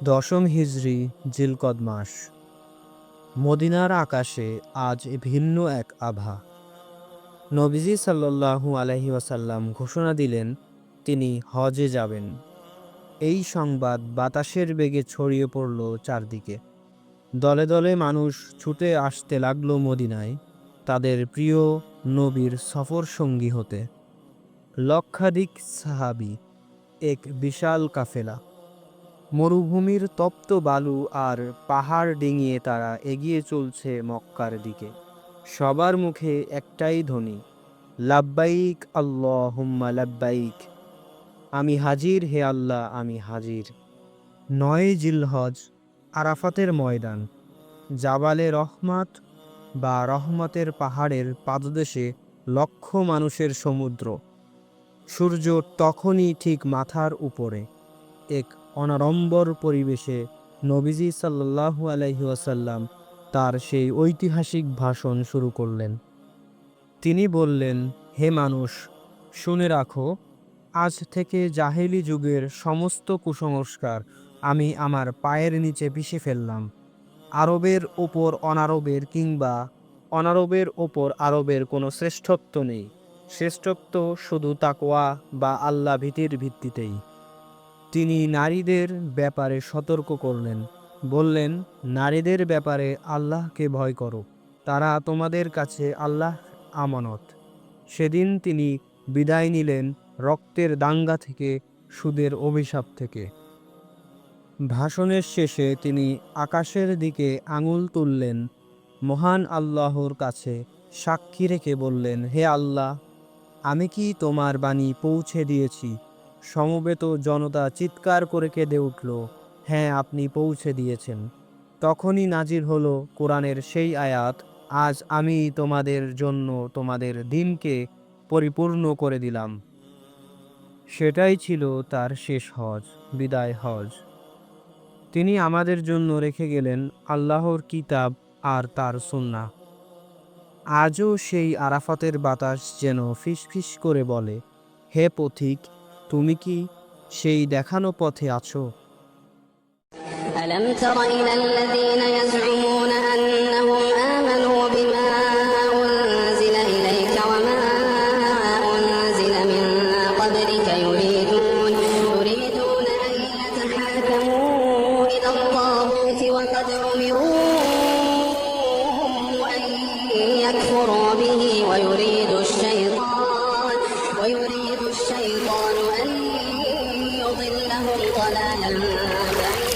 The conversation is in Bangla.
দশম হিজরি জিলকদ মাস। মদিনার আকাশে আজ ভিন্ন এক আভা। নবীজি সাল্লাল্লাহু আলাইহি ওয়াসাল্লাম ঘোষণা দিলেন তিনি হজে যাবেন। এই সংবাদ বাতাসের বেগে ছড়িয়ে পড়ল চারদিকে। দলে দলে মানুষ ছুটে আসতে লাগলো মদিনায় তাদের প্রিয় নবীর সফর সঙ্গী হতে। লক্ষাধিক সাহাবী, এক বিশাল কাফেলা। মরুভূমির তপ্ত বালু আর পাহাড় ডিঙিয়ে তারা এগিয়ে চলছে মক্কার দিকে। সবার মুখে একটাই ধ্বনি, লাব্বাইক আল্লাহুম্মা লাব্বাইক। আমি হাজির হে আল্লাহ, আমি হাজির। ৯ জিলহজ, আরাফাতের ময়দান। জাবালে রহমাত বা রহমতের পাহাড়ের পাদদেশে লক্ষ মানুষের সমুদ্র। সূর্য তখনই ঠিক মাথার উপরে। এক অনাড়ম্বর পরিবেশে নবীজি সাল্লাল্লাহু আলাইহি ওয়াসাল্লাম তার সেই ঐতিহাসিক ভাষণ শুরু করলেন। তিনি বললেন, হে মানুষ, শুনে রাখো, আজ থেকে জাহেলি যুগের সমস্ত কুসংস্কার আমি আমার পায়ের নিচে পিষে ফেললাম। আরবের ওপর অনারবের কিংবা অনারবের ওপর আরবের কোনো শ্রেষ্ঠত্ব নেই। শ্রেষ্ঠত্ব শুধু তাকওয়া বা আল্লাহ ভীতির ভিত্তিতেই। তিনি নারীদের ব্যাপারে সতর্ক করলেন, বললেন, নারীদের ব্যাপারে আল্লাহকে ভয় করো, তারা তোমাদের কাছে আল্লাহ আমানত। সেদিন তিনি বিদায় নিলেন রক্তের দাঙ্গা থেকে, সুদের অভিশাপ থেকে। ভাষণের শেষে তিনি আকাশের দিকে আঙুল তুললেন, মহান আল্লাহর কাছে সাক্ষী রেখে বললেন, হে আল্লাহ, আমি কি তোমার বাণী পৌঁছে দিয়েছি? সমবেত জনতা চিৎকার করে কেঁদে উঠল, হ্যাঁ, আপনি পৌঁছে দিয়েছেন। তখনই নাজির হলো কোরআনের সেই আয়াত, আজ আমি তোমাদের জন্য তোমাদের দিনকে পরিপূর্ণ করে দিলাম। সেটাই ছিল তার শেষ হজ, বিদায় হজ। তিনি আমাদের জন্য রেখে গেলেন আল্লাহর কিতাব আর তার সুন্নাহ। আজও সেই আরাফাতের বাতাস যেন ফিসফিস করে বলে, হে পথিক, তুমি কি সেই দেখানো পথে আছো? ألم تر إلى الذين يزعمون أنهم آمنوا بما أنزل إليك وما أنزل من قبلك يريدون أن يتحاكموا إلى الطاغوت وقد أمروا أن يكفروا به ويريد الشيطان أن يضلهم ضلالا بعيدا